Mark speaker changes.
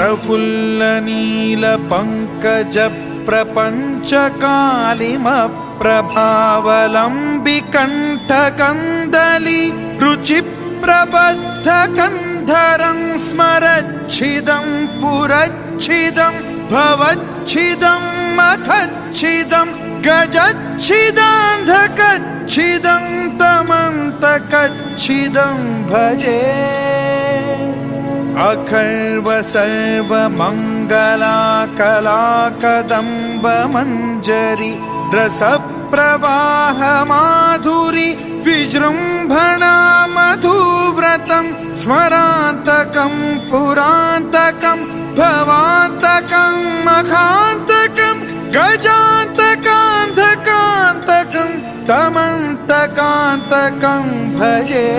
Speaker 1: प्रफुल्लनीलपङ्कजप्रपञ्चकालिमप्रभावलम्बिकण्ठकन्दली रुचिप्रबद्धकन्धरं स्मरच्छिदं पुरच्छिदं भवच्छिदं मखच्छिदं गजच्छिदान्धकच्छिदं तमन्तकच्छिदं भजे। अखर्व सर्वमङ्गलाकलाकदम्बमञ्जरी रसप्रवाहमाधुरी विजृम्भणा मधुव्रतं स्मरान्तकं पुरान्तकं भवान्तकं मखान्तकं गजान्तकान्धकान्तकं तमन्तकान्तकं भजे।